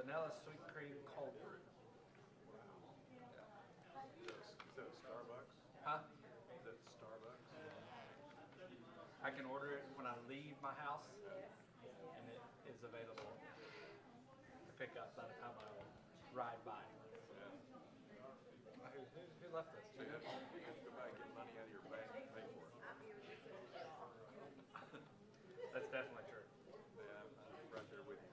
vanilla sweet cream cold brew. Is that Starbucks? Huh? Is that Starbucks? I can order it when I leave my house, and it is available to pick up by the time I ride by. Yeah. Who left this? So you have to go back and get money out of your bank to pay for it. That's definitely true. Yeah, I'm right there with you.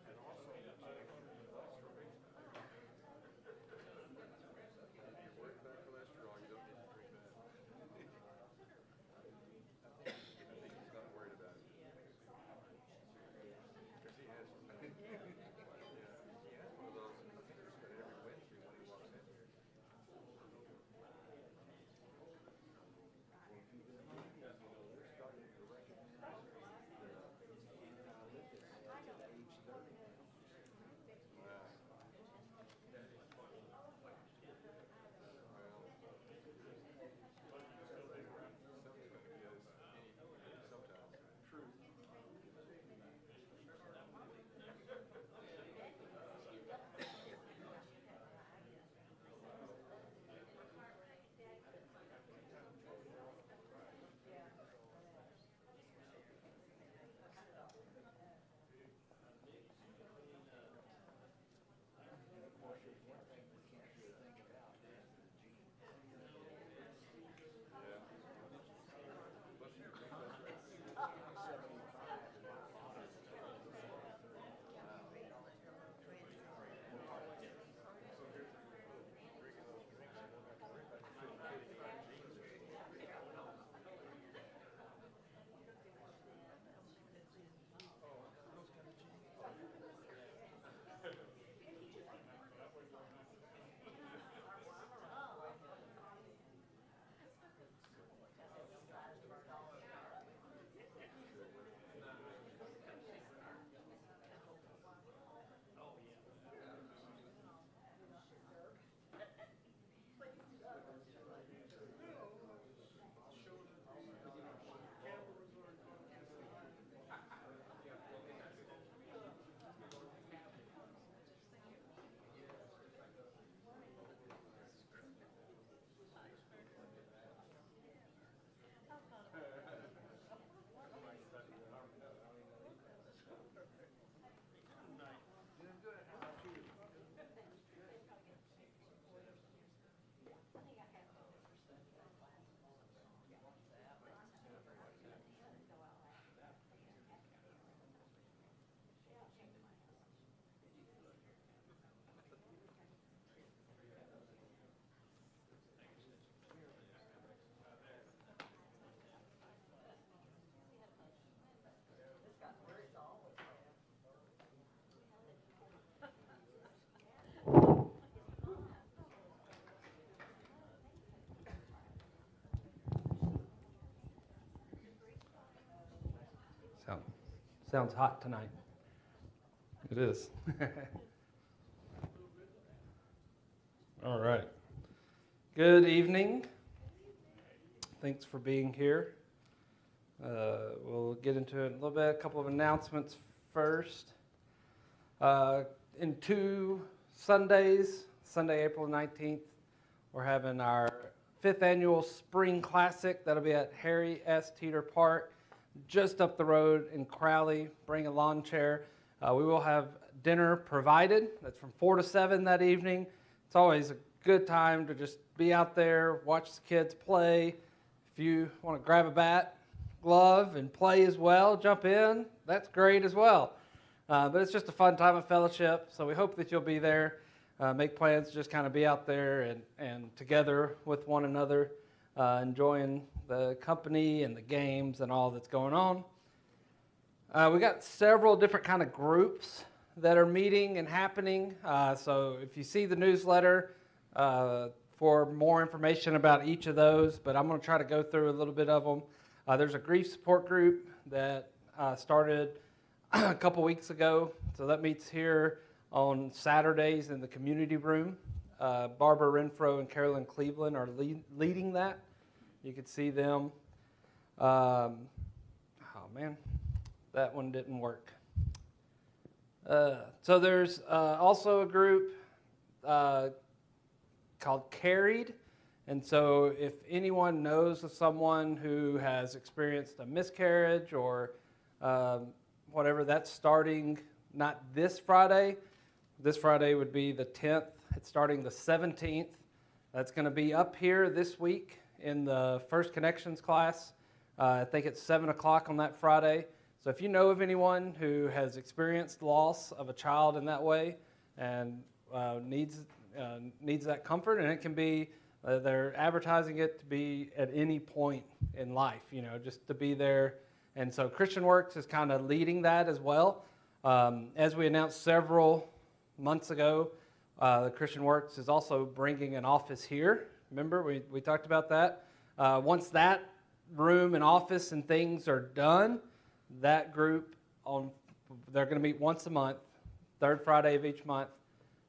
And also, check on your cholesterol. If you're worried about cholesterol, you don't need to drink that. I think he's not worried about it. Because he has, yeah, he has one of those. I think he's got it every Wednesday when he walks in here. They're starting to recognize the anti-lipid at age 30. Wow. Well, sometimes truth. And of course, there's one thing we can't really think about, and that's the genes. Yeah. Plus you drink that right. At 75, and my father was only 33. So here's the deal. Drinking those drinks, you don't have to worry about your 55 genes anymore. Oh, those kind of genes. Oh, Doing good. How about you? Sounds hot tonight. It is. All right. Good evening. Thanks for being here. We'll get into it in a little bit. A couple of announcements first. In 2 Sundays, Sunday, April 19th, we're having our 5th annual Spring Classic. That'll be at Harry S. Teeter Park. just up the road in Crowley. Bring a lawn chair. We will have dinner provided. That's from 4 to 7 that evening. It's always a good time to just be out there, watch the kids play. If you want to grab a bat, glove, and play as well, jump in. That's great as well. But it's just a fun time of fellowship, so we hope that you'll be there. Make plans to just kind of be out there and together with one another, enjoying the company and the games and all that's going on. We got several different kind of groups that are meeting and happening. So if you see the newsletter for more information about each of those, but I'm going to try to go through a little bit of them. There's a grief support group that started a couple weeks ago. So that meets here on Saturdays in the community room. Barbara Renfro and Carolyn Cleveland are leading that. You can see them. Oh man, that one didn't work. So there's also a group called Carried. And so if anyone knows of someone who has experienced a miscarriage or whatever, that's starting not this Friday. This Friday would be the 10th. It's starting the 17th. That's going to be up here this week in the First Connections class. I think it's 7 o'clock on that Friday. So if you know of anyone who has experienced loss of a child in that way and needs that comfort, and it can be, they're advertising it to be at any point in life, just to be there. And so Christian Works is kind of leading that as well. As we announced several months ago, the Christian Works is also bringing an office here. Remember, we talked about that. Once that room and office and things are done, that group, they're going to meet once a month, third Friday of each month,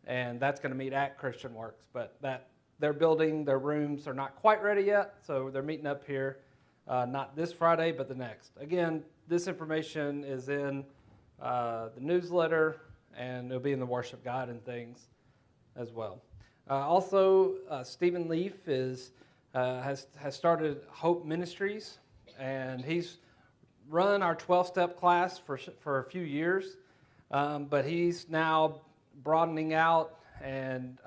and that's going to meet at Christian Works. But they're building, their rooms are not quite ready yet, so they're meeting up here, not this Friday, but the next. Again, this information is in the newsletter, and it'll be in the worship guide and things as well. Also, Stephen Leaf has started Hope Ministries, and he's run our 12-step class for a few years, but he's now broadening out and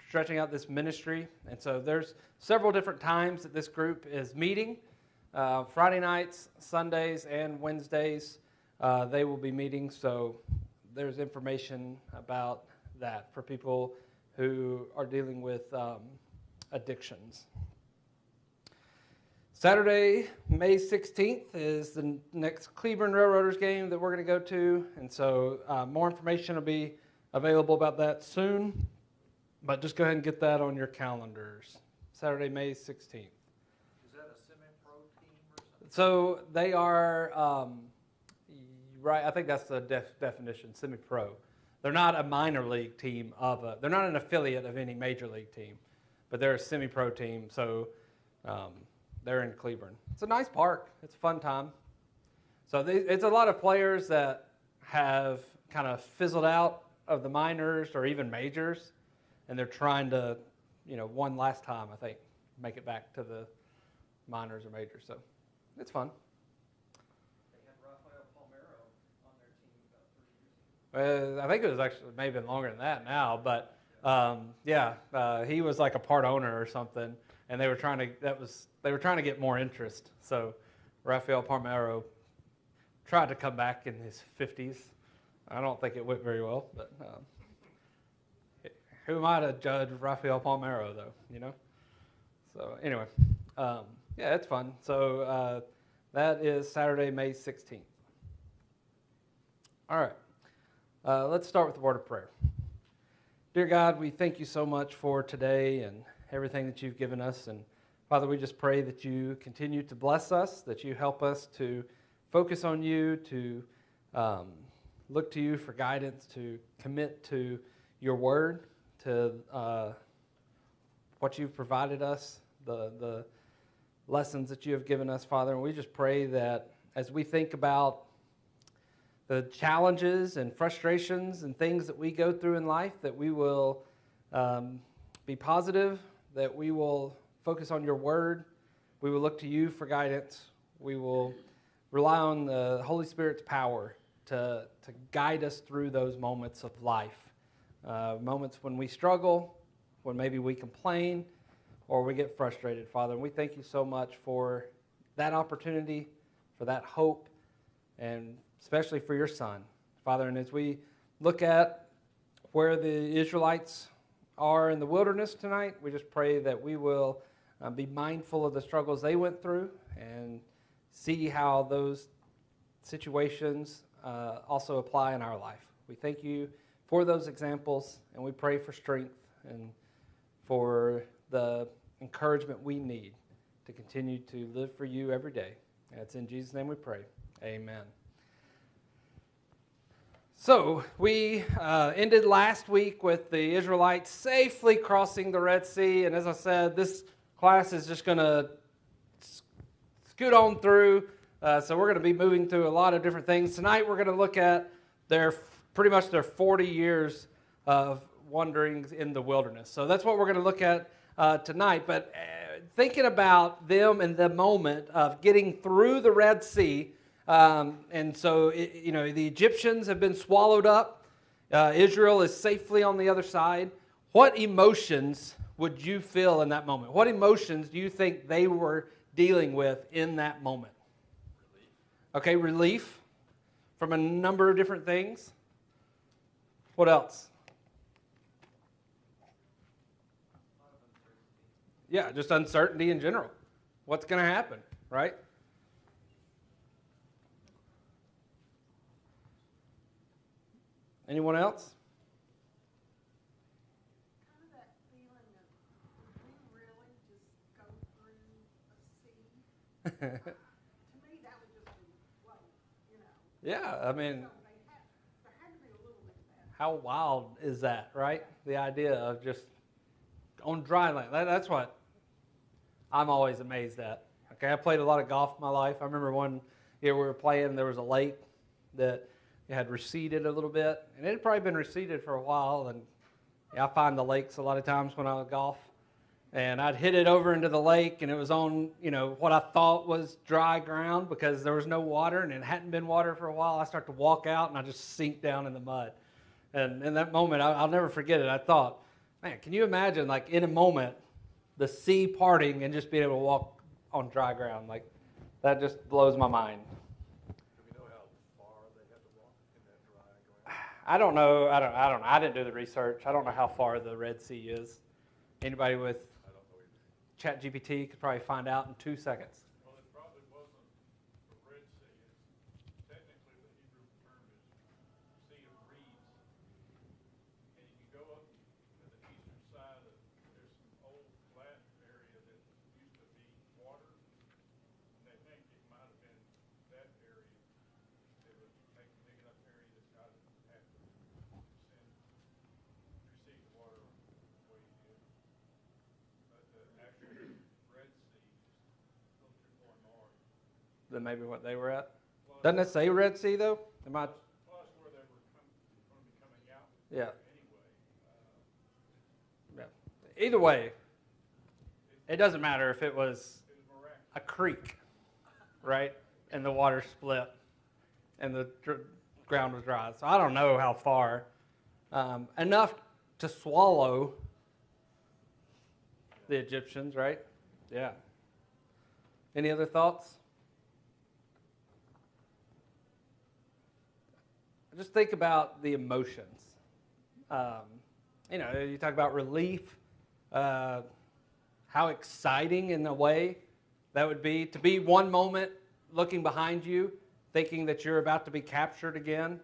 stretching out this ministry. And so there's several different times that this group is meeting. Friday nights, Sundays, and Wednesdays, they will be meeting. So there's information about that for people who are dealing with addictions. Saturday, May 16th is the next Cleburne Railroaders game that we're going to go to. And so more information will be available about that soon. But just go ahead and get that on your calendars. Saturday, May 16th. Is that a semi-pro team or something? So they are, right, I think that's the definition, semi-pro. They're not a minor league team they're not an affiliate of any major league team, but they're a semi-pro team. So they're in Cleburne. It's a nice park. It's a fun time. So it's a lot of players that have kind of fizzled out of the minors or even majors, and they're trying to, one last time, I think, make it back to the minors or majors. So it's fun. They had Rafael Palmeiro on their team about 3 years ago. I think it was actually maybe longer than that now, but he was like a part owner or something, and they were trying to get more interest. So Rafael Palmeiro tried to come back in his 50s. I don't think it went very well, but who am I to judge Rafael Palmeiro, though? So anyway, it's fun. So that is Saturday, May 16th. All right, let's start with the word of prayer. Dear God, we thank you so much for today and everything that you've given us. And Father, we just pray that you continue to bless us, that you help us to focus on you, to look to you for guidance, to commit to your word, to what you've provided us, the lessons that you have given us, Father. And we just pray that as we think about the challenges and frustrations and things that we go through in life, that we will be positive, that we will focus on your word, we will look to you for guidance. We will rely on the Holy Spirit's power to guide us through those moments of life. Moments when we struggle, when maybe we complain, or we get frustrated, Father. And we thank you so much for that opportunity, for that hope, and especially for your Son, Father. And as we look at where the Israelites are in the wilderness tonight, we just pray that we will be mindful of the struggles they went through and see how those situations also apply in our life. We thank you for those examples, and we pray for strength and for the encouragement we need to continue to live for you every day. And it's in Jesus' name we pray. Amen. So we ended last week with the Israelites safely crossing the Red Sea. And as I said, this class is just going to scoot on through. So we're going to be moving through a lot of different things. Tonight we're going to look at pretty much their 40 years of wandering in the wilderness. So that's what we're going to look at tonight. But thinking about them in the moment of getting through the Red Sea, and so the Egyptians have been swallowed up. Israel is safely on the other side. What emotions would you feel in that moment? What emotions do you think they were dealing with in that moment? Okay, relief from a number of different things. What else? Yeah, just uncertainty in general. What's going to happen, right? Anyone else? Kind of that feeling of, did we really just go through a sea? To me, that would just be, whoa, Yeah, I mean, So there had to be a little bit of that. how wild is that, right? The idea of just on dry land. That's what I'm always amazed at. Okay, I played a lot of golf in my life. I remember one year we were playing, there was a lake that had receded a little bit, and it had probably been receded for a while. And I find the lakes a lot of times when I would golf, and I'd hit it over into the lake, and it was on what I thought was dry ground because there was no water, and it hadn't been water for a while. I start to walk out, and I just sink down in the mud. And in that moment, I'll never forget it. I thought, man, can you imagine, like in a moment, the sea parting and just being able to walk on dry ground? Like that just blows my mind. Do we know how far they had to walk in that dry ground? I don't know. I didn't do the research. I don't know how far the Red Sea is. Anybody with I don't know either. ChatGPT could probably find out in 2 seconds. Well, it probably wasn't the Red Sea. Technically, the Hebrew term is Sea of Reeds. And if you go up to the eastern side, there's some old flat area that used to be water. And they think it might have been that area. They would make a big enough area that God would have to receive the water the way he did. But the actual Red Sea is a little too far north. Than maybe what they were at. Doesn't it say Red Sea though? Am I? Plus where they were going to be coming out Yeah. anyway. Yeah. Either way, it doesn't matter if it was It was miraculous. a creek, right? And the water split and the ground was dry. So I don't know how far. Enough to swallow the Egyptians, right? Yeah. Any other thoughts? Just think about the emotions. You talk about relief, how exciting in a way that would be to be one moment looking behind you, thinking that you're about to be captured again,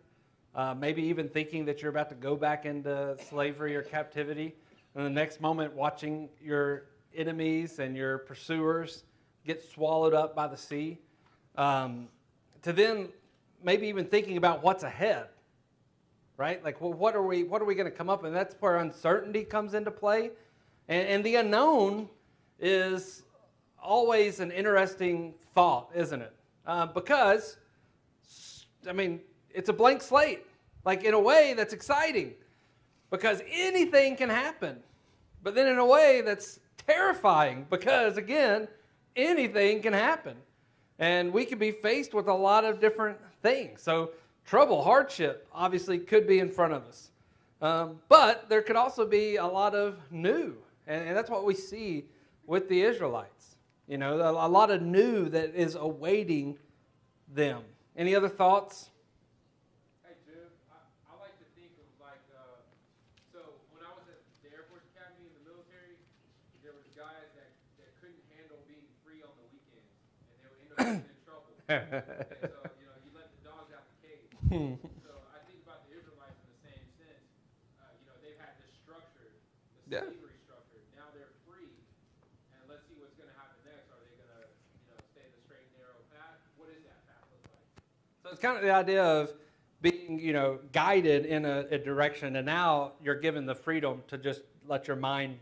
maybe even thinking that you're about to go back into slavery or captivity, and the next moment watching your enemies and your pursuers get swallowed up by the sea, to then maybe even thinking about what's ahead, right? Like, well, what are we going to come up with? And that's where uncertainty comes into play. And the unknown is always an interesting thought, isn't it? Because, I mean, it's a blank slate. Like, in a way, that's exciting. Because anything can happen. But then in a way, that's terrifying. Because, again, anything can happen. And we can be faced with a lot of different things. So trouble, hardship, obviously could be in front of us. But there could also be a lot of new. And that's what we see with the Israelites. You know, a lot of new that is awaiting them. Any other thoughts? Hey, Jim, I like to think of like, so when I was at the Air Force Academy in the military, there was guys that couldn't handle being free on the weekends, and they would end up getting in trouble. And so, you know, you let the dogs out the cage. So I think about the Israelites in the same sense. You know, they've had this structure, the Yeah. slavery structure. Now they're free, and let's see what's going to happen next. Are they going to, you know, stay the straight and narrow path? What does that path look like? So it's kind of the idea of being, you know, guided in a direction, and now you're given the freedom to just let your mind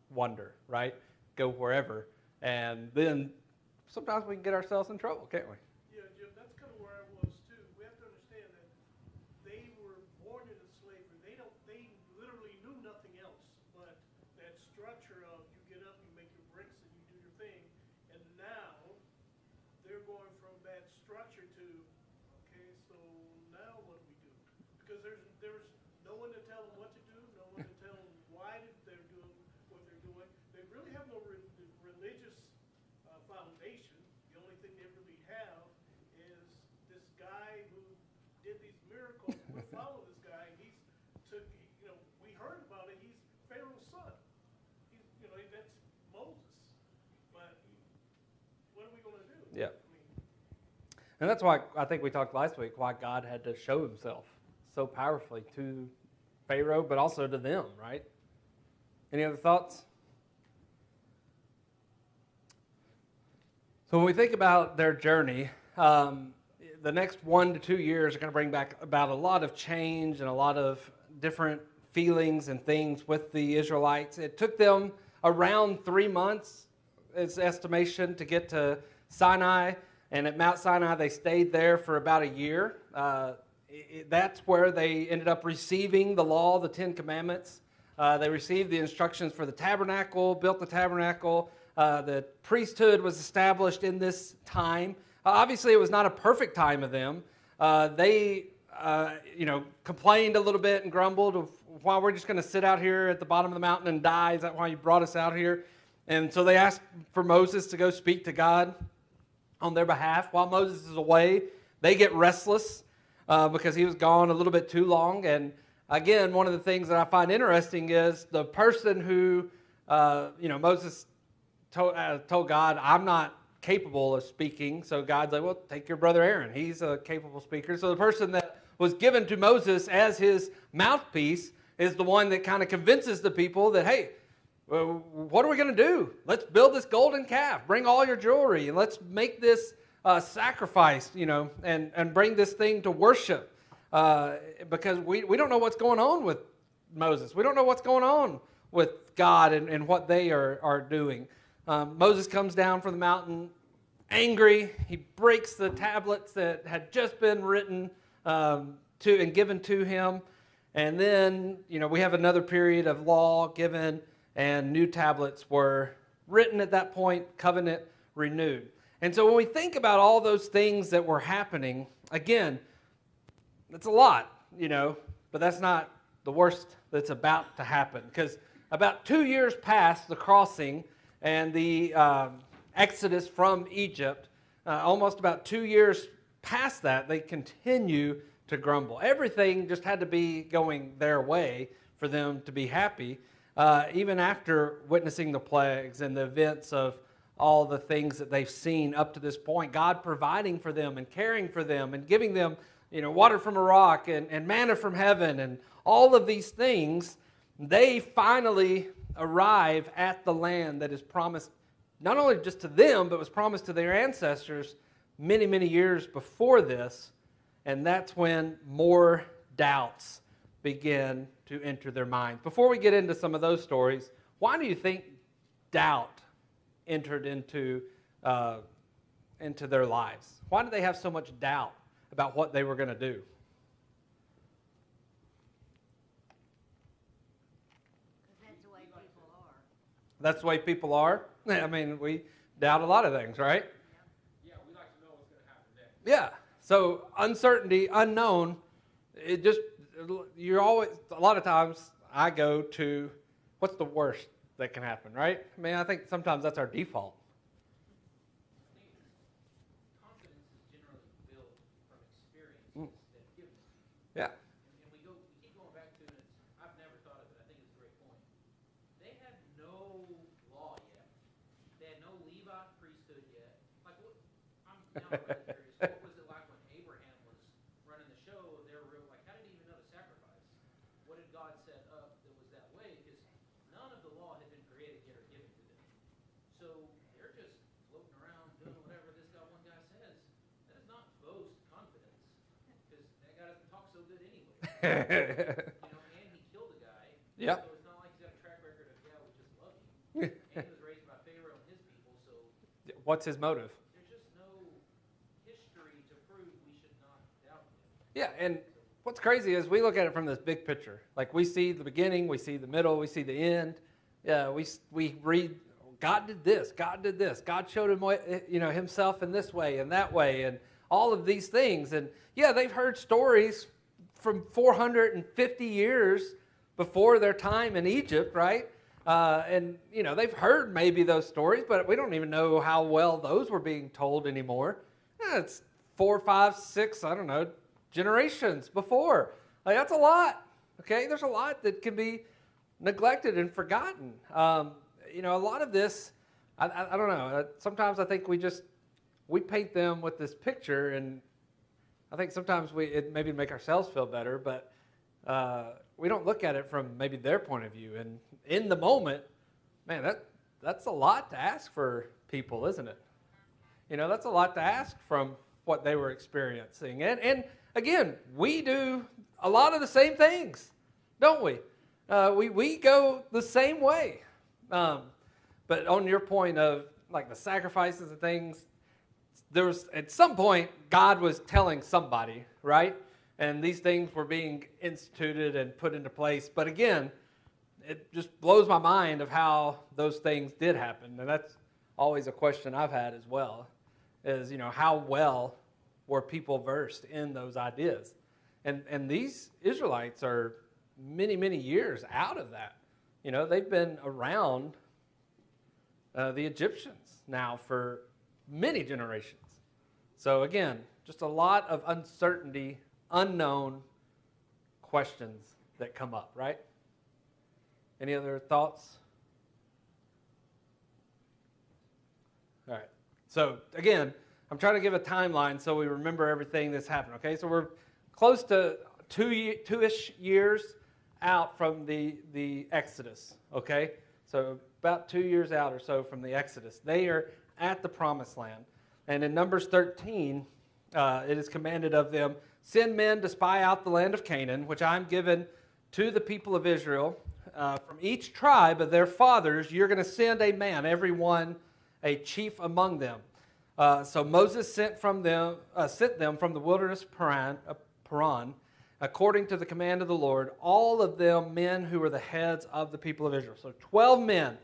wander, right? Go wherever. And then sometimes we can get ourselves in trouble, can't we? Yeah, Jim, that's kind of where I was too. We have to understand that they were born into slavery. They literally knew nothing else but that structure of you get up, you make your bricks, and you do your thing. And now they're going from that structure to, okay, so now what do we do? Because there's no one to tell them what to do, no one to tell them why they're doing what they're doing. They really have no religious foundation. The only thing they really have is this guy who did these miracles. We follow this guy. He's took, you know, we heard about it. He's Pharaoh's son. He's, you know, that's Moses. But what are we going to do? Yeah. I mean, And that's why I think we talked last week why God had to show himself so powerfully to Pharaoh, but also to them, right? Any other thoughts? So when we think about their journey, the next 1 to 2 years are going to bring back about a lot of change and a lot of different feelings and things with the Israelites. It took them around 3 months, its estimation, to get to Sinai. And at Mount Sinai, they stayed there for about a year. That's where they ended up receiving the law, the 10 Commandments. They received the instructions for the tabernacle, built the tabernacle. The priesthood was established in this time. Obviously, it was not a perfect time of them. They, complained a little bit and grumbled of why we're just going to sit out here at the bottom of the mountain and die. Is that why you brought us out here? And so they asked for Moses to go speak to God on their behalf. While Moses is away, they get restless because he was gone a little bit too long. And again, one of the things that I find interesting is the person who, Moses told God, I'm not capable of speaking. So God's like, well, take your brother Aaron. He's a capable speaker. So the person that was given to Moses as his mouthpiece is the one that kind of convinces the people that, hey, what are we going to do? Let's build this golden calf. Bring all your jewelry and let's make this sacrifice, and bring this thing to worship. Because we don't know what's going on with Moses. We don't know what's going on with God and what they are doing. Moses comes down from the mountain angry. He breaks the tablets that had just been written and given to him. And then, we have another period of law given, and new tablets were written at that point, covenant renewed. And so when we think about all those things that were happening, again, that's a lot, but that's not the worst that's about to happen. Because about 2 years past the crossing and the exodus from Egypt, almost about 2 years past that, they continue to grumble. Everything just had to be going their way for them to be happy, even after witnessing the plagues and the events of all the things that they've seen up to this point. God providing for them and caring for them and giving them, water from a rock and manna from heaven and all of these things. They finally arrive at the land that is promised not only just to them, but was promised to their ancestors many, many years before this. And that's when more doubts begin to enter their minds. Before we get into some of those stories, why do you think doubt entered into their lives? Why did they have so much doubt about what they were going to do? That's the way people are. That's the way people are. I mean, doubt a lot of things, right? Yeah, we like to know what's going to happen next. Yeah. So uncertainty, unknown, it just, you're always, a lot of times I go to what's the worst that can happen, right? I mean, I think sometimes that's our default. Confidence is generally built from experiences Mm. that have given it to you. Yeah. And we keep going back to it. I've never thought of it. I think it's a great point. They had no law yet. They had no Levite priesthood yet. Like, what? I'm now really curious. What was it like when Abraham was running the show? They were real, like, how did he even know to sacrifice? What did God set up that was that way? Because none of the law had been created yet or given to them. So they're just floating around doing whatever this guy, one guy says. That is not boast confidence, because that guy doesn't talk so good anyway. And he killed a guy. Yep. So it's not like he's got a track record of, yeah, we just love you. And he was raised by Pharaoh and his people, so What's his motive? there's just no history to prove we should not doubt him. Yeah, and what's crazy is we look at it from this big picture. Like we see the beginning, we see the middle, we see the end. Yeah, we read, God did this, God did this, God showed him, himself in this way and that way, and all of these things. And yeah, they've heard stories from 450 years before their time in Egypt, right? And they've heard maybe those stories, but we don't even know how well those were being told anymore. It's 4, 5, 6, I don't know, generations before. Like, that's a lot. Okay, there's a lot that can be neglected and forgotten. A lot of this, I don't know. Sometimes I think we paint them with this picture, and I think sometimes it maybe make ourselves feel better, but we don't look at it from maybe their point of view. And in the moment, man, that's a lot to ask for people, isn't it? That's a lot to ask from what they were experiencing. And again, we do a lot of the same things, don't we? We go the same way. But on your point of like the sacrifices and things, there was at some point God was telling somebody, right? And these things were being instituted and put into place. But again, it just blows my mind of how those things did happen. And that's always a question I've had as well, is, how well were people versed in those ideas? And these Israelites are many, many years out of that. They've been around the Egyptians now for many generations. So again, just a lot of uncertainty, unknown questions that come up, right? Any other thoughts? All right. So again, I'm trying to give a timeline so we remember everything that's happened, okay? So we're close to two-ish years out from the Exodus, okay? So about 2 years out or so from the Exodus. They are at the Promised Land. And in Numbers 13, it is commanded of them, send men to spy out the land of Canaan, which I'm given to the people of Israel. From each tribe of their fathers, you're going to send a man, every one a chief among them. So Moses sent them from the wilderness of Paran, according to the command of the Lord, all of them men who were the heads of the people of Israel. So 12 men,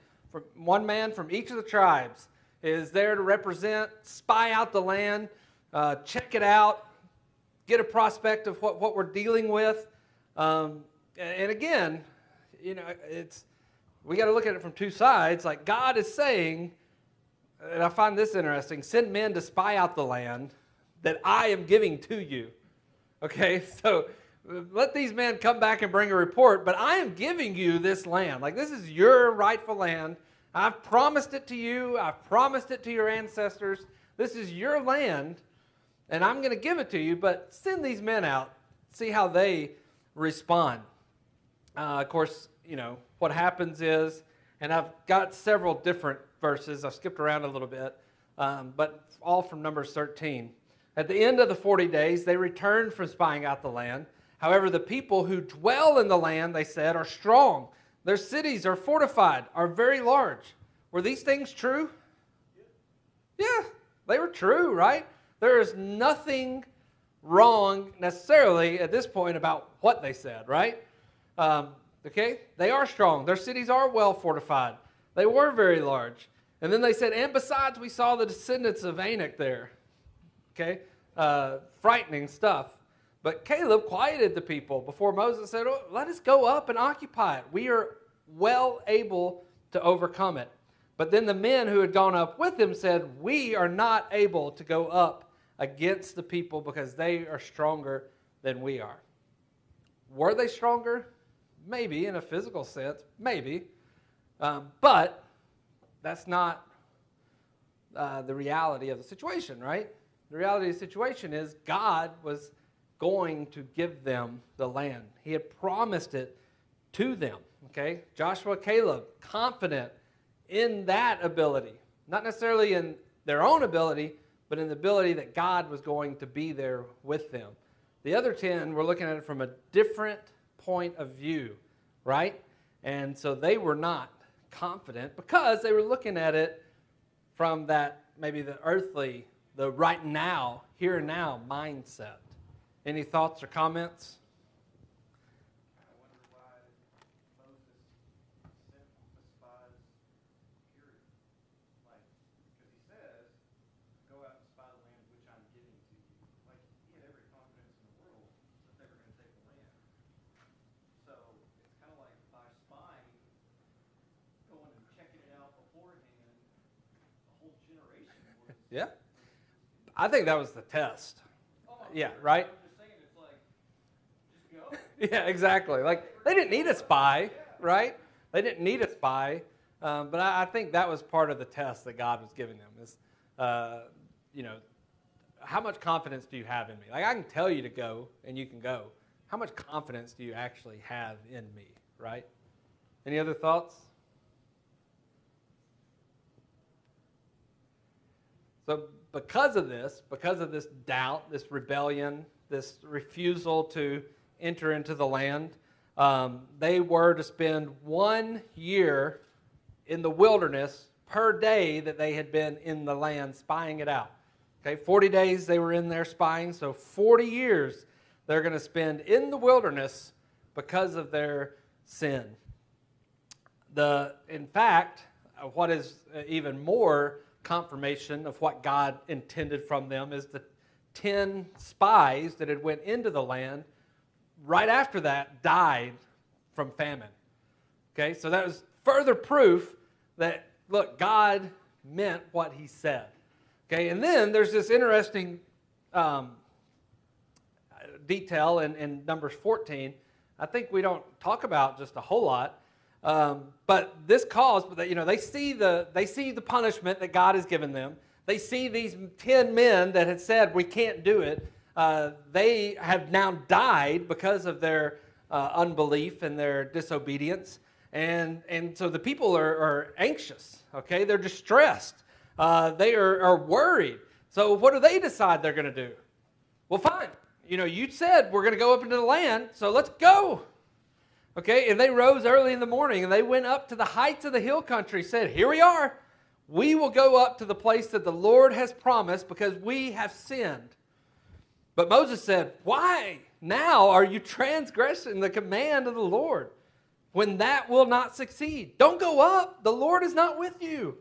one man from each of the tribes, is there to represent, spy out the land, check it out, get a prospect of what we're dealing with. And again, we got to look at it from two sides. Like God is saying, and I find this interesting, send men to spy out the land that I am giving to you. Okay, so let these men come back and bring a report, but I am giving you this land. Like this is your rightful land. I've promised it to you. I've promised it to your ancestors. This is your land, and I'm going to give it to you, but send these men out, see how they respond. Of course, what happens is, and I've got several different verses. I've skipped around a little bit, but all from Numbers 13. At the end of the 40 days, they returned from spying out the land. However, the people who dwell in the land, they said, are strong. Their cities are fortified, are very large. Were these things true? Yeah, they were true, right? There is nothing wrong necessarily at this point about what they said, right? Okay, they are strong. Their cities are well fortified. They were very large. And then they said, and besides, we saw the descendants of Anak there. Okay? Frightening stuff. But Caleb quieted the people before Moses said, oh, let us go up and occupy it. We are well able to overcome it. But then the men who had gone up with him said, we are not able to go up against the people because they are stronger than we are. Were they stronger? Maybe, in a physical sense, maybe. But that's not the reality of the situation, right? The reality of the situation is God was going to give them the land. He had promised it to them, okay? Joshua, Caleb, confident in that ability. Not necessarily in their own ability, but in the ability that God was going to be there with them. The other 10 were looking at it from a different point of view, right? And so they were not confident because they were looking at it from that, maybe the earthly, the right now, here and now mindset. Any thoughts or comments? I wonder why Moses sent the spies, period. Like, because he says, go out and spy the land which I'm giving to you. Like, he had every confidence in the world that they were going to take the land. So, it's kind of like by spying, going and checking it out beforehand, a whole generation was... Yeah. I think that was the test. Oh, Yeah, sure. right? I'm just saying, it's like, just go. Yeah, exactly. Like, they didn't need a spy, right? They didn't need a spy. But I think that was part of the test that God was giving them is, how much confidence do you have in me? Like, I can tell you to go, and you can go. How much confidence do you actually have in me, right? Any other thoughts? So because of this doubt, this rebellion, this refusal to enter into the land, they were to spend 1 year in the wilderness per day that they had been in the land spying it out. Okay, 40 days they were in there spying, so 40 years they're going to spend in the wilderness because of their sin. In fact, what is even more confirmation of what God intended from them is the 10 spies that had went into the land right after that died from famine. Okay, so that was further proof that, look, God meant what he said. Okay, and then there's this interesting detail in Numbers 14. I think we don't talk about just a whole lot. But this caused, they see the punishment that God has given them. They see these 10 men that had said, we can't do it. They have now died because of their unbelief and their disobedience. And so the people are anxious, okay? They're distressed. They are worried. So what do they decide they're going to do? Well, fine. You said we're going to go up into the land, so let's go. Okay, and they rose early in the morning, and they went up to the heights of the hill country, said, here we are. We will go up to the place that the Lord has promised because we have sinned. But Moses said, why now are you transgressing the command of the Lord when that will not succeed? Don't go up. The Lord is not with you,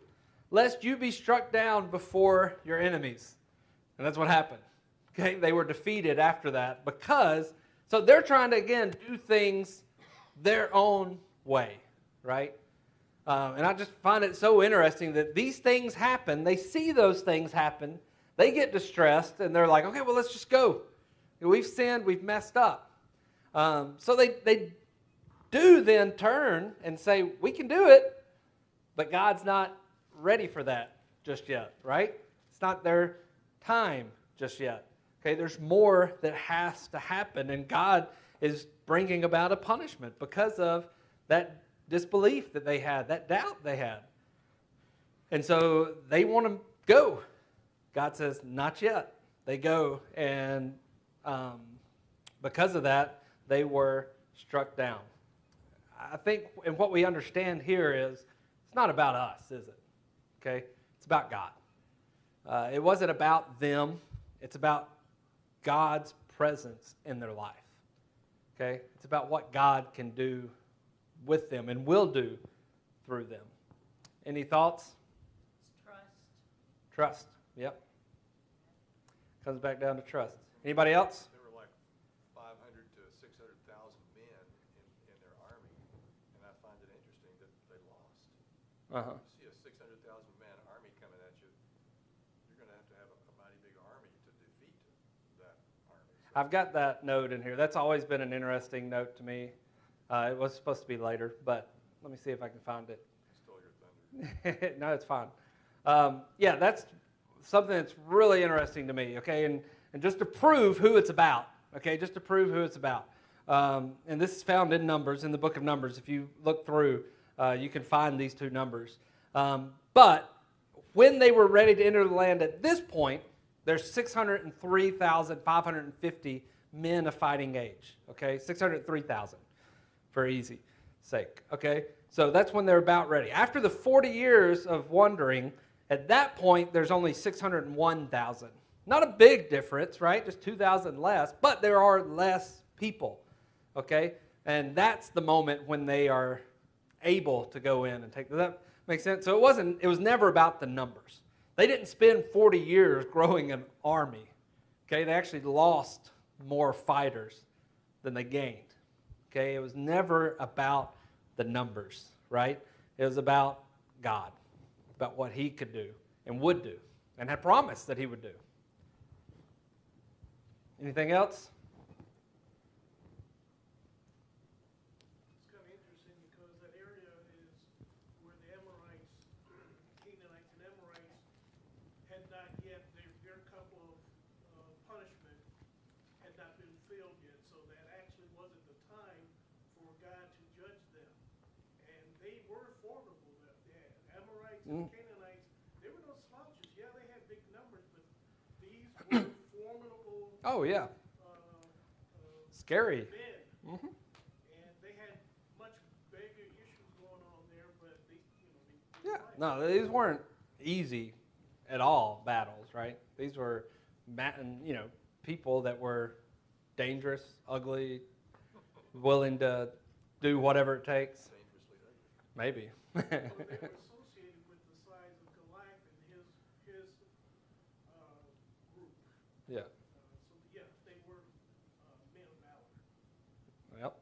lest you be struck down before your enemies. And that's what happened. Okay, they were defeated after that so they're trying to, again, do things their own way, right? And I just find it so interesting that these things happen. They see those things happen. They get distressed, and they're like, okay, well, let's just go. We've sinned. We've messed up. So they do then turn and say, we can do it, but God's not ready for that just yet, right? It's not their time just yet. Okay, there's more that has to happen, and God is bringing about a punishment because of that disbelief that they had, that doubt they had. And so they want to go. God says, not yet. They go, and because of that, they were struck down. I think, and what we understand here is, it's not about us, is it? Okay? It's about God. It wasn't about them. It's about God's presence in their life. Okay? It's about what God can do with them and will do through them. Any thoughts? Trust. Yep. Comes back down to trust. Anybody else? There were like 500 to 600,000 men in their army, and I find it interesting that they lost. Uh-huh. You see a 600,000 man army coming at you, you're going to have a mighty big army to defeat that army. So I've got that note in here. That's always been an interesting note to me. It was supposed to be later, but let me see if I can find it. stole your thunder. No, it's fine. Yeah, that's something that's really interesting to me, okay? And just to prove who it's about, okay? Just to prove who it's about. And this is found in Numbers, in the book of Numbers. If you look through, you can find these two numbers. But when they were ready to enter the land at this point, there's 603,550 men of fighting age, okay? 603,000 for easy sake, okay? So that's when they're about ready. After the 40 years of wandering, at that point, there's only 601,000. Not a big difference, right? Just 2,000 less, but there are less people, okay? And that's the moment when they are able to go in and take. Does that make sense? So it was never about the numbers. They didn't spend 40 years growing an army, okay? They actually lost more fighters than they gained, okay? It was never about the numbers, right? It was about God, about what He could do and would do and had promised that He would do. Anything else? It's kind of interesting because that area is where the Amorites, Canaanites and Amorites had not yet, their couple of punishment had not been filled yet. So that actually wasn't the time for God to judge them. And they were formidable. The Amorites and Canaanites, they were no slouches. Yeah, they had big numbers, but these were formidable Oh, yeah. Scary. men. Mm-hmm. And they had much bigger issues going on there, but they Yeah. fight. No, these weren't easy at all battles, right? These were, people that were dangerous, ugly, willing to do whatever it takes. Dangerously ugly. Maybe. Well, they were associated with the size of Goliath and his group. Yeah. So yeah, they were men of valor. Yep.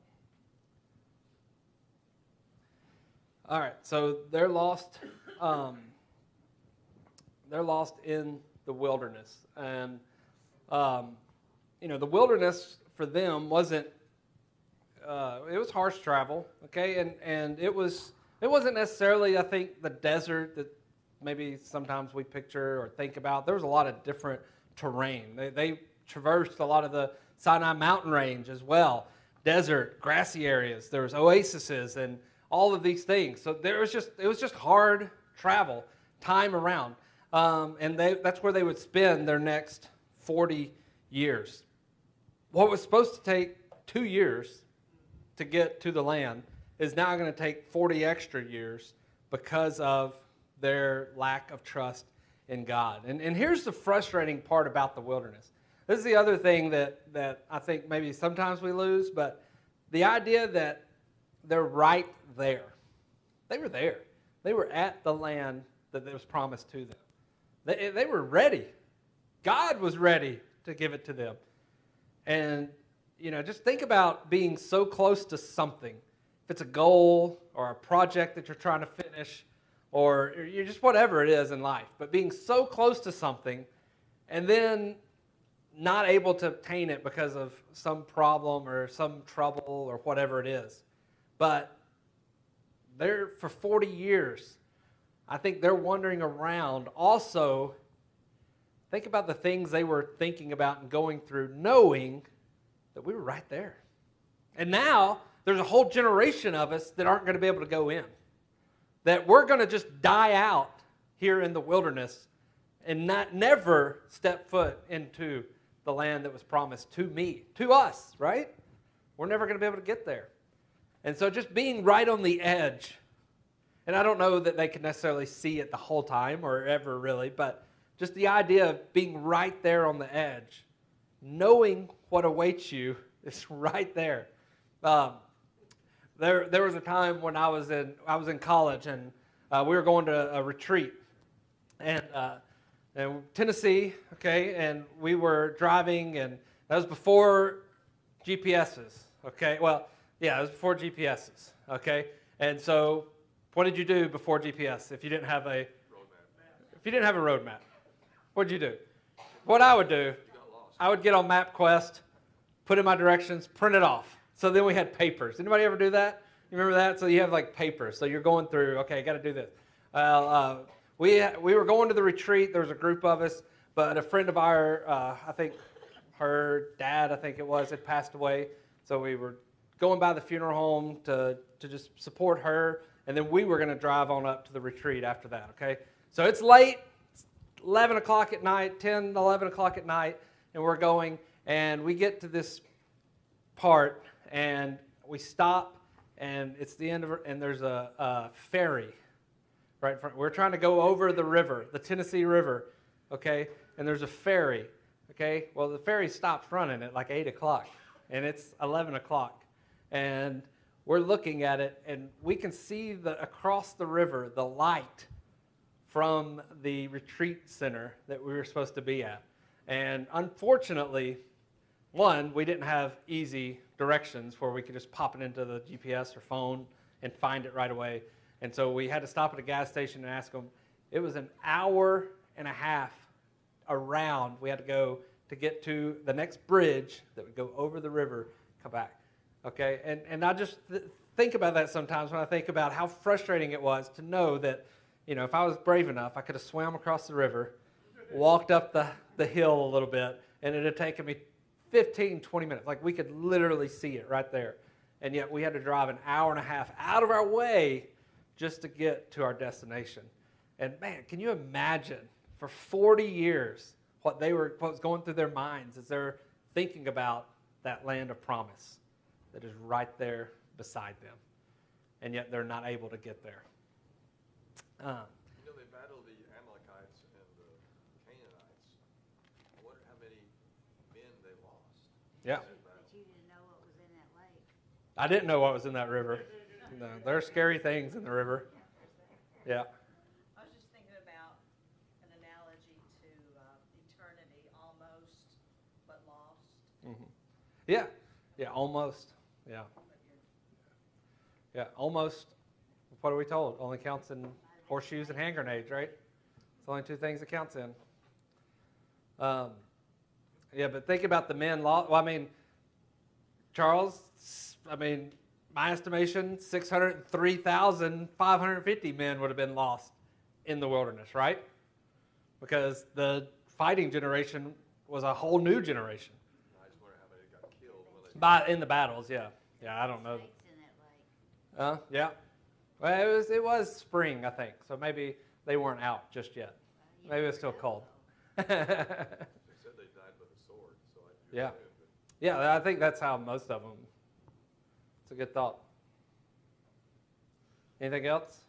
All right, so they're lost. They're lost in the wilderness, and the wilderness for them wasn't. It was harsh travel, okay, and it wasn't necessarily, I think, the desert that maybe sometimes we picture or think about. There was a lot of different terrain. They traversed a lot of the Sinai mountain range as well. Desert, grassy areas. There was oases and all of these things. So it was just hard travel, time around. And that's where they would spend their next 40 years. What was supposed to take 2 years to get to the land is now going to take 40 extra years because of their lack of trust in God. And here's the frustrating part about the wilderness. This is the other thing that I think maybe sometimes we lose, but the idea that they're right there. They were there. They were at the land that was promised to them. They were ready. God was ready to give it to them. And, just think about being so close to something. If it's a goal or a project that you're trying to finish or you're just whatever it is in life, but being so close to something and then not able to obtain it because of some problem or some trouble or whatever it is. But they're for 40 years. I think they're wandering around. Also, think about the things they were thinking about and going through, knowing that we were right there. And now there's a whole generation of us that aren't going to be able to go in. That we're going to just die out here in the wilderness and never step foot into the land that was promised to us, right? We're never going to be able to get there. And so just being right on the edge, and I don't know that they can necessarily see it the whole time or ever really, but just the idea of being right there on the edge, knowing what awaits you is right there. There was a time when I was in college and we were going to a retreat, and and Tennessee, okay, and we were driving, and that was before GPSs, okay? Well, yeah, it was before GPSs, okay? And so what did you do before GPS if you didn't have a roadmap? What did you do? What I would do, I would get on MapQuest, put in my directions, print it off. So then we had papers. Anybody ever do that? You remember that? So you have like papers. So you're going through, okay, I got to do this. We were going to the retreat. There was a group of us, but a friend of our, I think her dad, had passed away. So we were going by the funeral home to just support her, and then we were going to drive on up to the retreat after that, okay? So it's late, it's 11 o'clock at night, 10, 11 o'clock at night, and we're going, and we get to this part, and we stop, and it's the end of it, and there's a ferry right in front. We're trying to go over the river, the Tennessee River, okay? And there's a ferry, okay? Well, the ferry stops running at like 8 o'clock, and it's 11 o'clock. And we're looking at it, and we can see across the river the light from the retreat center that we were supposed to be at. And unfortunately, one, we didn't have easy directions where we could just pop it into the GPS or phone and find it right away. And so we had to stop at a gas station and ask them. It was an hour and a half around we had to go to get to the next bridge that would go over the river, come back. Okay, and I just think about that sometimes when I think about how frustrating it was to know that, you know, if I was brave enough, I could have swam across the river, walked up the hill a little bit, and it had taken me 15, 20 minutes. Like, we could literally see it right there. And yet we had to drive an hour and a half out of our way just to get to our destination. And man, can you imagine for 40 years what was going through their minds as they're thinking about that land of promise that is right there beside them, and yet they're not able to get there. They battled the Amalekites and the Canaanites. I wonder how many men they lost. Yeah. But you didn't know what was in that lake. I didn't know what was in that river. No, there are scary things in the river. Yeah. I was just thinking about an analogy to eternity, almost, but lost. Mm-hmm. Yeah. Yeah, almost. Yeah. Yeah, almost. What are we told? Only counts in horseshoes and hand grenades, right? It's only two things it counts in. Yeah, but think about the men lost. Well, I mean, Charles, my estimation, 603,550 men would have been lost in the wilderness, right? Because the fighting generation was a whole new generation. I just wonder how many got killed. In the battles, yeah. Yeah, I don't know. Snakes in that lake. Yeah. Well, it was spring, I think, so maybe they weren't out just yet. Maybe it was still cold. They said they died with a sword, so I do Yeah. assume that Yeah, I think that's how most of them. It's a good thought. Anything else?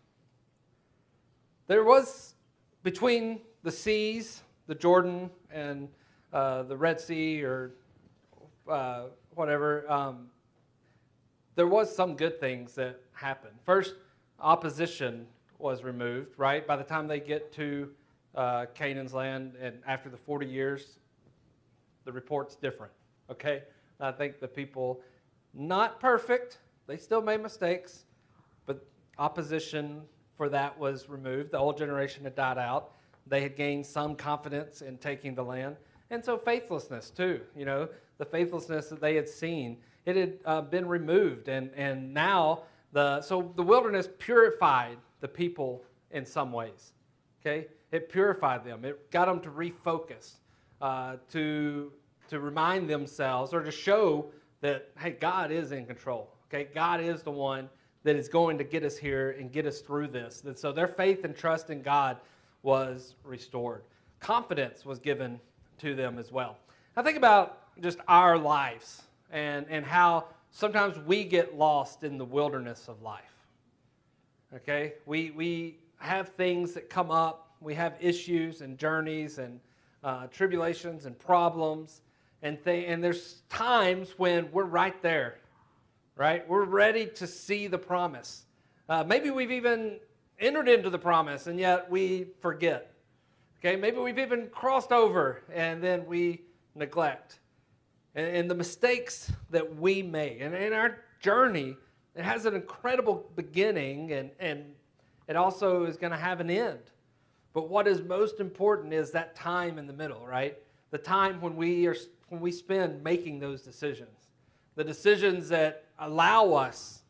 There was, between the seas, the Jordan and the Red Sea or whatever, there was some good things that happened. First, opposition was removed, right? By the time they get to Canaan's land and after the 40 years, the report's different, okay? I think the people, not perfect, they still made mistakes, but opposition for that was removed. The old generation had died out. They had gained some confidence in taking the land. And so faithlessness too, the faithlessness that they had seen, it had been removed. And now, so the wilderness purified the people in some ways, okay? It purified them. It got them to refocus, to remind themselves or to show that, hey, God is in control, okay? God is the one that is going to get us here and get us through this. And so their faith and trust in God was restored. Confidence was given to them as well. I think about just our lives and how sometimes we get lost in the wilderness of life, okay? We have things that come up. We have issues and journeys and tribulations and problems. And there's times when we're right there, right? We're ready to see the promise. Maybe we've even entered into the promise, and yet we forget. Okay, maybe we've even crossed over and then we neglect. And the mistakes that we make. And in our journey, it has an incredible beginning and it also is going to have an end. But what is most important is that time in the middle, right? The time when we spend making those decisions. The decisions that allow us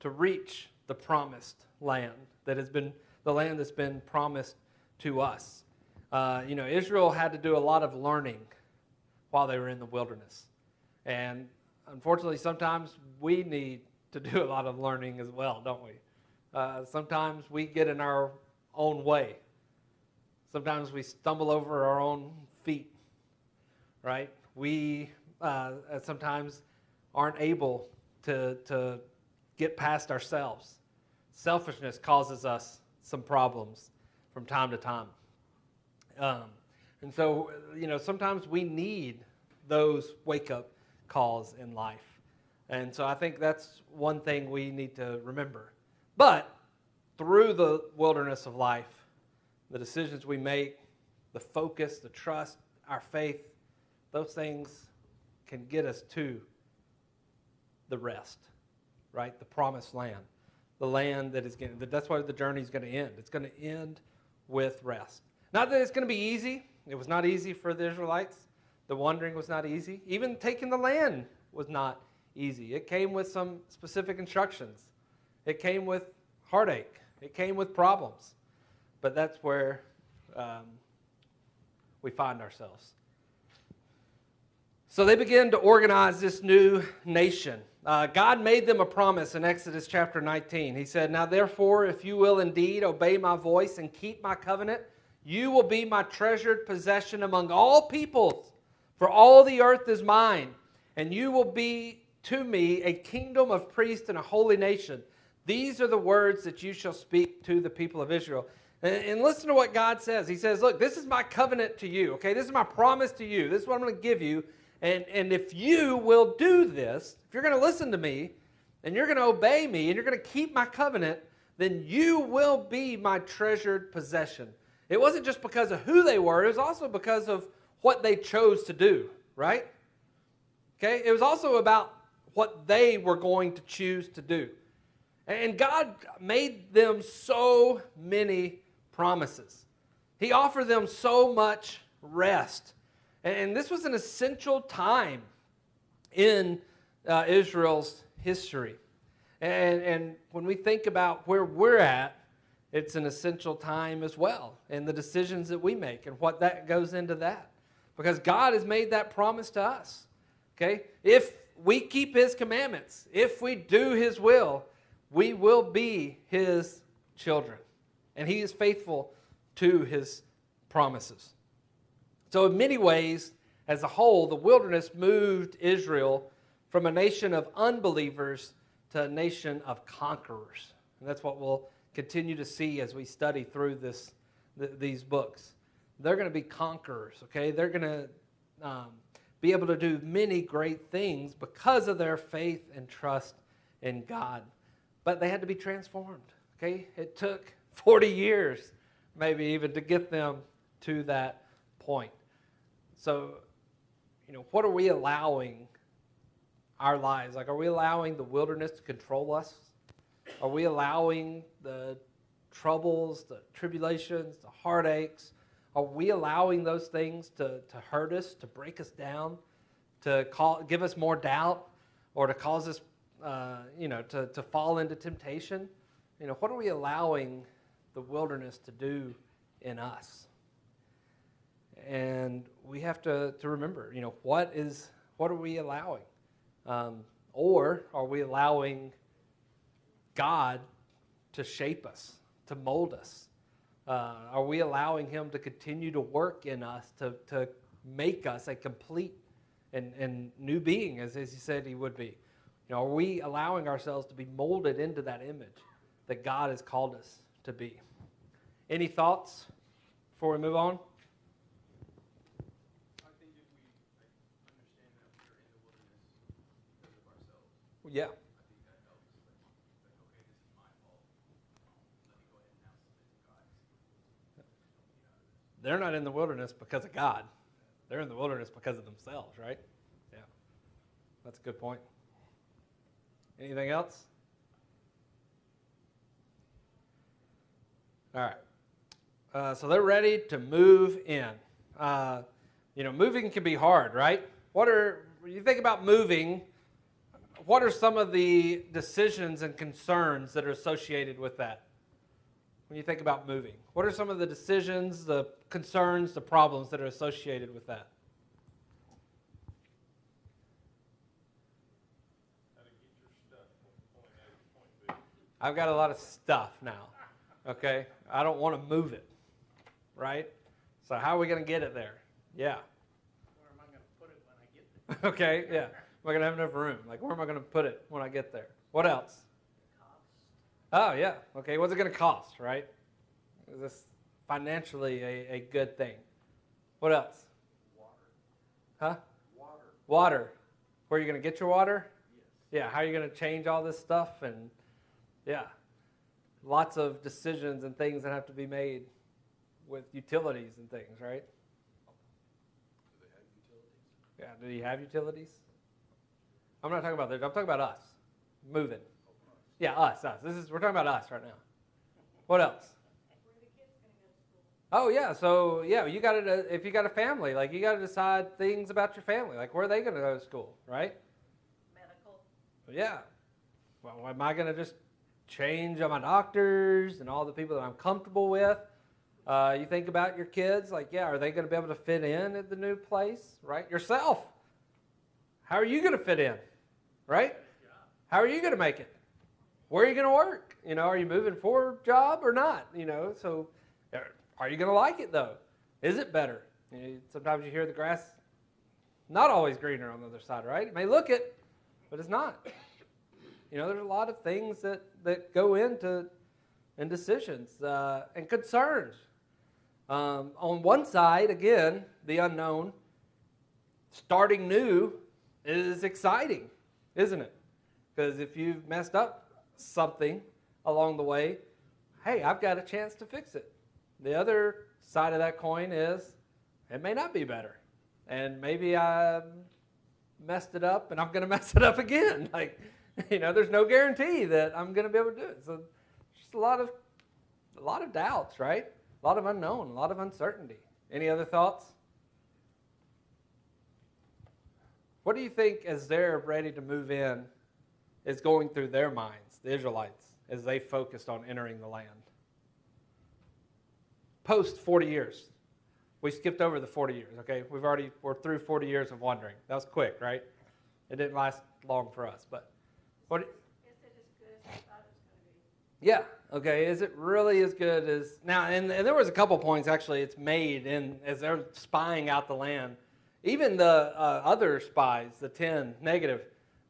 to reach the promised land that has been the land that's been promised to us. Israel had to do a lot of learning while they were in the wilderness. And unfortunately, sometimes we need to do a lot of learning as well, don't we? Sometimes we get in our own way. Sometimes we stumble over our own feet, right? We sometimes aren't able to get past ourselves. Selfishness causes us some problems from time to time. And so, sometimes we need those wake-up calls in life. And so I think that's one thing we need to remember. But through the wilderness of life, the decisions we make, the focus, the trust, our faith, those things can get us to the rest, right? The promised land. The land that is going to, that's why the journey is going to end. It's going to end with rest. Not that it's going to be easy. It was not easy for the Israelites. The wandering was not easy. Even taking the land was not easy. It came with some specific instructions. It came with heartache. It came with problems. But that's where we find ourselves. So they began to organize this new nation. God made them a promise in Exodus chapter 19. He said, "Now therefore, if you will indeed obey my voice and keep my covenant, you will be my treasured possession among all peoples, for all the earth is mine, and you will be to me a kingdom of priests and a holy nation. These are the words that you shall speak to the people of Israel." And listen to what God says. He says, look, this is my covenant to you, okay? This is my promise to you. This is what I'm going to give you. And if you will do this, if you're going to listen to me, and you're going to obey me, and you're going to keep my covenant, then you will be my treasured possession. It wasn't just because of who they were. It was also because of what they chose to do, right? Okay? It was also about what they were going to choose to do. And God made them so many promises. He offered them so much rest. And this was an essential time in Israel's history. And when we think about where we're at, it's an essential time as well, and the decisions that we make and what that goes into that. Because God has made that promise to us. Okay? If we keep His commandments, if we do His will, we will be His children. And He is faithful to His promises. So in many ways, as a whole, the wilderness moved Israel from a nation of unbelievers to a nation of conquerors. And that's what we'll continue to see as we study through these books. They're going to be conquerors, okay? They're going to be able to do many great things because of their faith and trust in God. But they had to be transformed, okay? It took 40 years, maybe even, to get them to that point. So, what are we allowing our lives? Like, are we allowing the wilderness to control us? Are we allowing the troubles, the tribulations, the heartaches? Are we allowing those things to hurt us, to break us down, to give us more doubt, or to cause us, to fall into temptation? What are we allowing the wilderness to do in us? And we have to remember, what are we allowing? Or are we allowing God to shape us, to mold us? Are we allowing Him to continue to work in us, to make us a complete and new being, as He said He would be? Are we allowing ourselves to be molded into that image that God has called us to be? Any thoughts before we move on? I think if we understand that we're in the wilderness because of ourselves, Yeah. I think that helps. Like, okay, this is my fault. Let me go ahead and now submit to God. they're not in the wilderness because of God. They're in the wilderness because of themselves, right? Yeah. That's a good point. Anything else? All right. So they're ready to move in. Moving can be hard, right? When you think about moving, what are some of the decisions and concerns that are associated with that? When you think about moving, what are some of the decisions, the concerns, the problems that are associated with that? How to get your stuff from point A to point B. I've got a lot of stuff now, okay? I don't want to move it, right? So how are we going to get it there? Yeah. Where am I gonna put it when I get there? Okay, yeah. Am I going to have enough room? Like, where am I going to put it when I get there? What else? Oh, yeah. Okay, what's it going to cost, right? Is this financially a good thing? What else? Water. Huh? Water. Water. Where are you going to get your water? Yes. Yeah, how are you going to change all this stuff? And, yeah, lots of decisions and things that have to be made with utilities and things, right? Do they have utilities? Yeah, do you have utilities? I'm not talking about that. I'm talking about us moving. Yeah, us. We're talking about us right now. What else? Oh yeah, so yeah, you got to if you got a family, like you got to decide things about your family, like where are they going to go to school, right? Medical. Yeah. Well, am I going to just change on my doctors and all the people that I'm comfortable with? You think about your kids, like yeah, are they going to be able to fit in at the new place, right? Yourself. How are you going to fit in, right? How are you going to make it? Where are you going to work? Are you moving for a job or not? So are you going to like it though? Is it better? Sometimes you hear the grass not always greener on the other side, right? It may look it, but it's not. There's a lot of things that go into decisions and concerns. On one side, again, the unknown, starting new is exciting, isn't it? Because if you've messed up something along the way, hey, I've got a chance to fix it. The other side of that coin is it may not be better. And maybe I messed it up and I'm going to mess it up again. There's no guarantee that I'm going to be able to do it. So just a lot of doubts, right? A lot of unknown, a lot of uncertainty. Any other thoughts? What do you think as they're ready to move in is going through their minds, the Israelites, as they focused on entering the land? Post 40 years. We skipped over the 40 years, okay? We're through 40 years of wandering. That was quick, right? It didn't last long for us, but what? Is it as good as I thought it was going to be? Yeah, okay. Is it really as good as now? And there was a couple points actually it's made as they're spying out the land. Even the other spies, the 10 negative,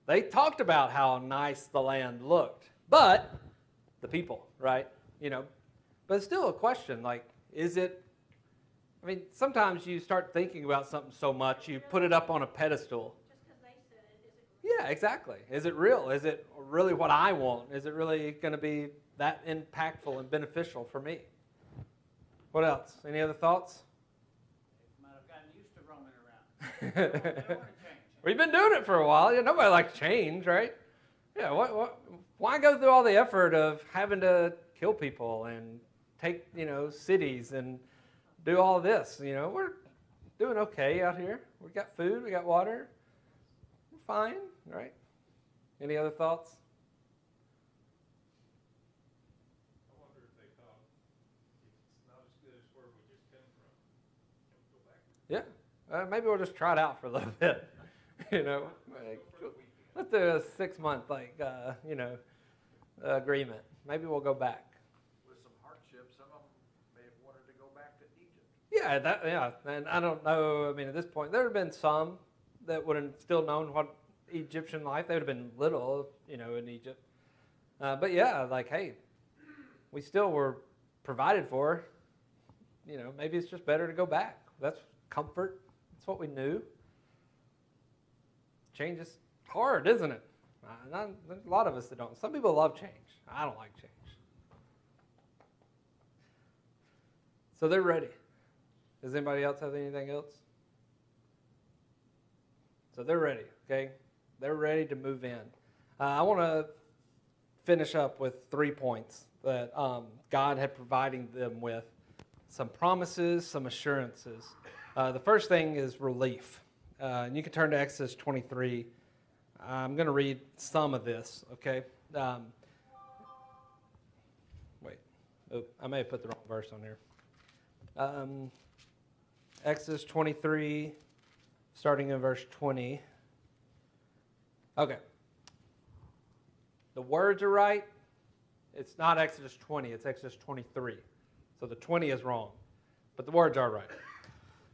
they talked about how nice the land looked, but the people, right? But it's still a question. Like, is it? I mean, sometimes you start thinking about something so much, you put it up on a pedestal. Just because they said it, is it? Yeah, exactly. Is it real? Is it really what I want? Is it really going to be that impactful and beneficial for me? What else? Any other thoughts? Might have gotten used to roaming around. They don't want to change. We've been doing it for a while. Nobody likes change, right? Yeah. Why go through all the effort of having to kill people and take cities and do all this? We're doing okay out here. We got food. We got water. We're fine, right? Any other thoughts? I wonder if they thought it's not as good as where we just came from. Can we go back? Yeah. Maybe we'll just try it out for a little bit. Let's do a 6-month agreement. Maybe we'll go back. With some hardship, some of them may have wanted to go back to Egypt. Yeah, and I don't know. I mean, at this point, there have been some that would have still known what Egyptian life. They would have been little, in Egypt. But yeah, like, hey, we still were provided for. Maybe it's just better to go back. That's comfort. That's what we knew. Change is hard, isn't it? There's a lot of us that don't. Some people love change. I don't like change. So they're ready. Does anybody else have anything else? So they're ready, okay? They're ready to move in. I want to finish up with 3 points that God had provided them with. Some promises, some assurances. The first thing is relief. And you can turn to Exodus 23. I'm going to read some of this, okay? I may have put the wrong verse on here. Exodus 23, starting in verse 20. Okay. The words are right. It's not Exodus 20, it's Exodus 23. So the 20 is wrong, but the words are right.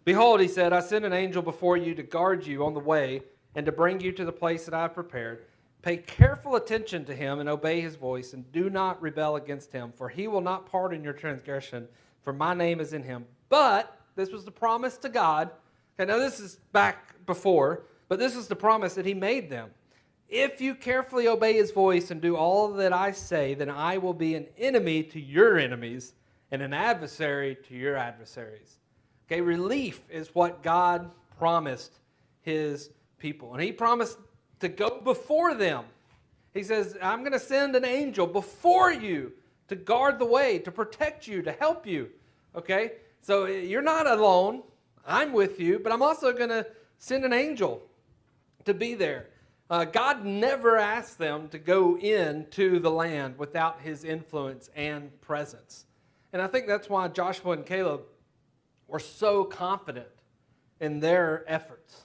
Behold, he said, I send an angel before you to guard you on the way and to bring you to the place that I have prepared. Pay careful attention to him and obey his voice, and do not rebel against him, for he will not pardon your transgression, for my name is in him. But, this was the promise to God. Okay, now this is back before, but this is the promise that he made them. If you carefully obey his voice and do all that I say, then I will be an enemy to your enemies and an adversary to your adversaries. Okay, relief is what God promised his people. And he promised to go before them. He says, I'm going to send an angel before you to guard the way, to protect you, to help you. Okay, so you're not alone. I'm with you, but I'm also going to send an angel to be there. God never asked them to go into the land without his influence and presence. And I think that's why Joshua and Caleb were so confident in their efforts.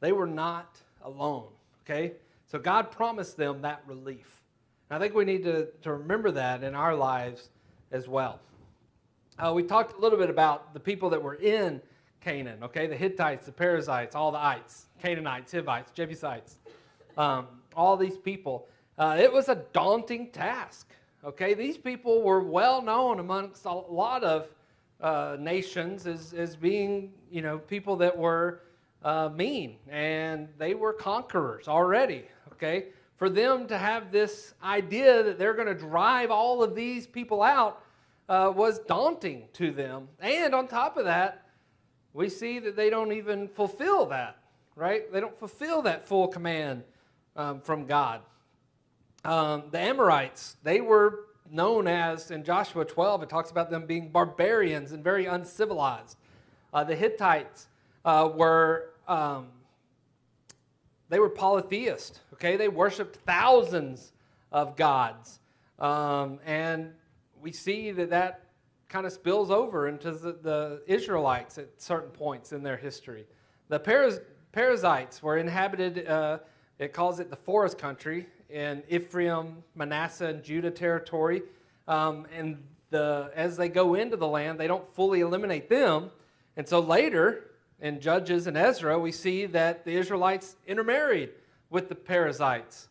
They were not alone, okay? So God promised them that relief. And I think we need to remember that in our lives as well. We talked a little bit about the people that were in Canaan, okay? The Hittites, the Perizzites, all the ites, Canaanites, Hivites, Jebusites, all these people. It was a daunting task, okay? These people were well known amongst a lot of nations as being, people that were mean, and they were conquerors already, okay? For them to have this idea that they're going to drive all of these people out was daunting to them. And on top of that, we see that they don't even fulfill that, right? They don't fulfill that full command from God. The Amorites, they were known as, in Joshua 12, it talks about them being barbarians and very uncivilized. The Hittites were polytheist, okay? They worshipped thousands of gods. And we see that kind of spills over into the Israelites at certain points in their history. The Perizzites were inhabited, it calls it the forest country, in Ephraim, Manasseh, and Judah territory. As they go into the land, they don't fully eliminate them. And so later, in Judges and Ezra, we see that the Israelites intermarried with the Perizzites,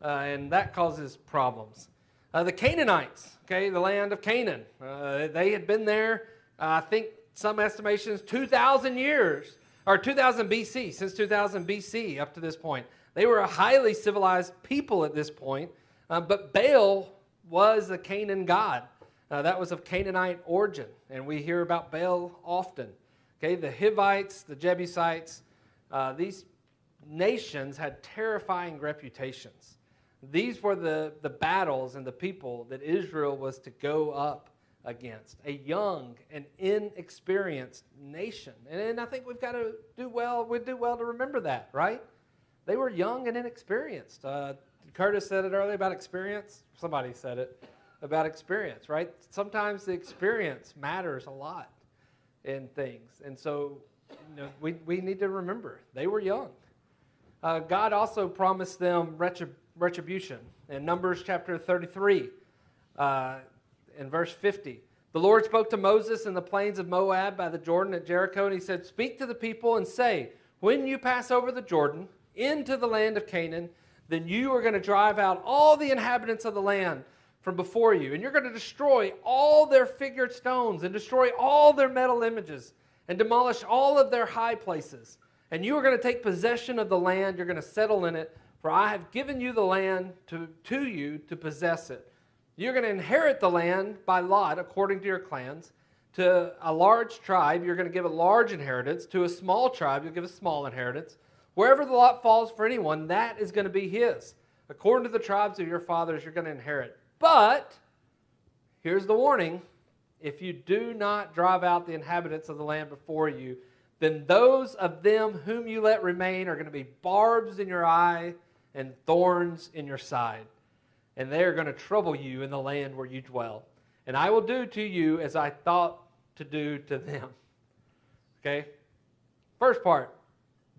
and that causes problems. The Canaanites, okay, the land of Canaan, they had been there, I think some estimations, 2,000 years, or 2000 BC, since 2000 BC up to this point. They were a highly civilized people at this point, but Baal was a Canaan god. That was of Canaanite origin, and we hear about Baal often. Okay, the Hivites, the Jebusites, these nations had terrifying reputations. These were the battles and the people that Israel was to go up against. A young and inexperienced nation. And I think we've got to do well to remember that, right? They were young and inexperienced. Curtis said it earlier about experience. Somebody said it about experience, right? Sometimes the experience matters a lot in things. And so we need to remember they were young. God also promised them retribution. In Numbers chapter 33, in verse 50, the Lord spoke to Moses in the plains of Moab by the Jordan at Jericho, and he said, speak to the people and say, when you pass over the Jordan into the land of Canaan, then you are going to drive out all the inhabitants of the land from before you, and you're going to destroy all their figured stones and destroy all their metal images and demolish all of their high places. And you are going to take possession of the land. You're going to settle in it, for I have given you the land to you to possess it. You're going to inherit the land by lot according to your clans. To a large tribe, you're going to give a large inheritance. To a small tribe, you'll give a small inheritance. Wherever the lot falls for anyone, that is going to be his. According to the tribes of your fathers, you're going to inherit. But, here's the warning, if you do not drive out the inhabitants of the land before you, then those of them whom you let remain are going to be barbs in your eye and thorns in your side. And they are going to trouble you in the land where you dwell. And I will do to you as I thought to do to them. Okay? First part.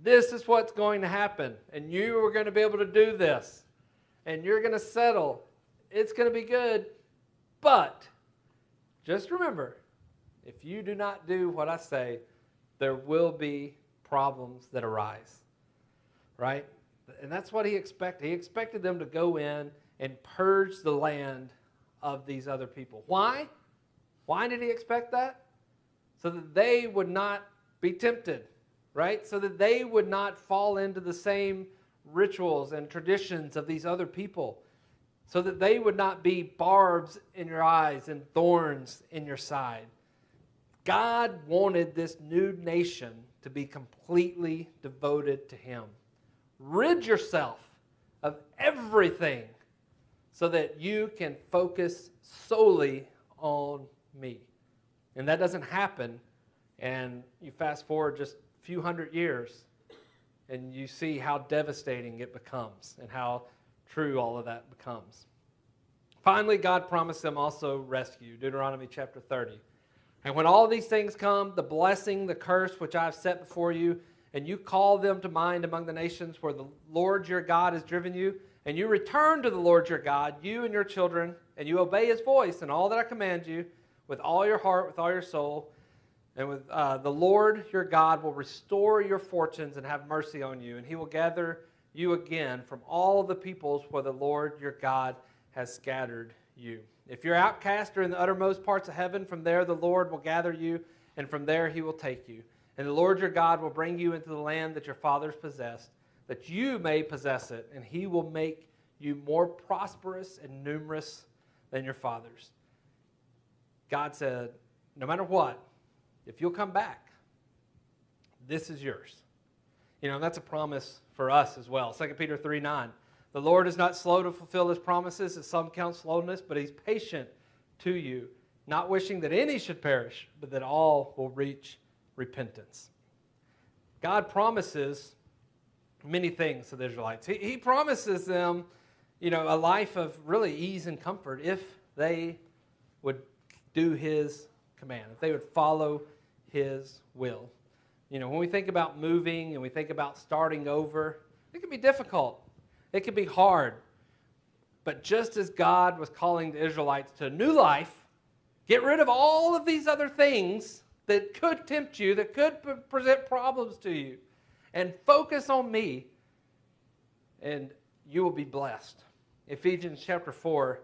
This is what's going to happen. And you are going to be able to do this. And you're going to settle. It's going to be good. But just remember, if you do not do what I say, there will be problems that arise. Right? And that's what he expected. He expected them to go in and purge the land of these other people. Why? Why did he expect that? So that they would not be tempted, right? So that they would not fall into the same rituals and traditions of these other people. So that they would not be barbs in your eyes and thorns in your side. God wanted this new nation to be completely devoted to him. Rid yourself of everything so that you can focus solely on me. And that doesn't happen, and you fast forward just a few hundred years, and you see how devastating it becomes and how true all of that becomes. Finally, God promised them also rescue, Deuteronomy chapter 30. And when all these things come, the blessing, the curse which I have set before you, and you call them to mind among the nations where the Lord your God has driven you, and you return to the Lord your God, you and your children, and you obey his voice and all that I command you with all your heart, with all your soul, and with the Lord your God will restore your fortunes and have mercy on you, and he will gather you again from all the peoples where the Lord your God has scattered you. If you're outcast or in the uttermost parts of heaven, from there the Lord will gather you, and from there he will take you. And the Lord your God will bring you into the land that your fathers possessed, that you may possess it, and he will make you more prosperous and numerous than your fathers. God said, no matter what, if you'll come back, this is yours. You know, that's a promise for us as well. 2 Peter 3:9. The Lord is not slow to fulfill his promises, as some count slowness, but he's patient to you, not wishing that any should perish, but that all will reach repentance. God promises many things to the Israelites. He promises them, you know, a life of really ease and comfort if they would do his command, if they would follow his will. You know, when we think about moving and we think about starting over, it can be difficult. It can be hard. But just as God was calling the Israelites to a new life, get rid of all of these other things that could tempt you, that could present problems to you, and focus on me, and you will be blessed. Ephesians chapter 4,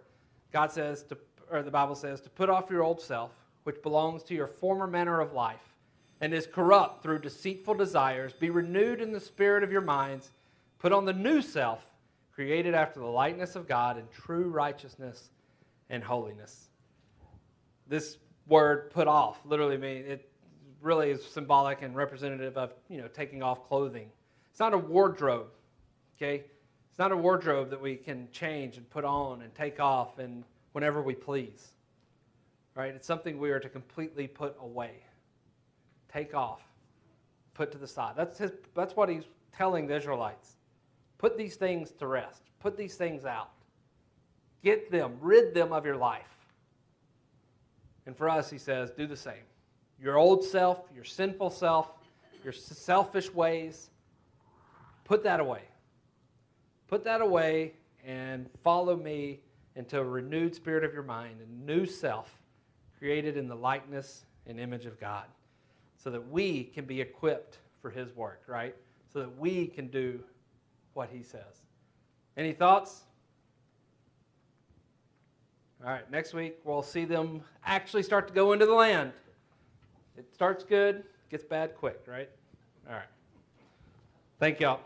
God says, the Bible says, to put off your old self, which belongs to your former manner of life, and is corrupt through deceitful desires. Be renewed in the spirit of your minds. Put on the new self, created after the likeness of God in true righteousness and holiness. This word, put off, literally means, it really is symbolic and representative of, you know, taking off clothing. It's not a wardrobe, okay? It's not a wardrobe that we can change and put on and take off and whenever we please, right? It's something we are to completely put away, take off, put to the side. That's what he's telling the Israelites. Put these things to rest. Put these things out. Get them, rid them of your life. And for us, he says, do the same. Your old self, your sinful self, your selfish ways, put that away. Put that away and follow me into a renewed spirit of your mind, a new self created in the likeness and image of God, so that we can be equipped for his work, right? So that we can do what he says. Any thoughts? All right, next week we'll see them actually start to go into the land. It starts good, gets bad quick, right? All right. Thank y'all.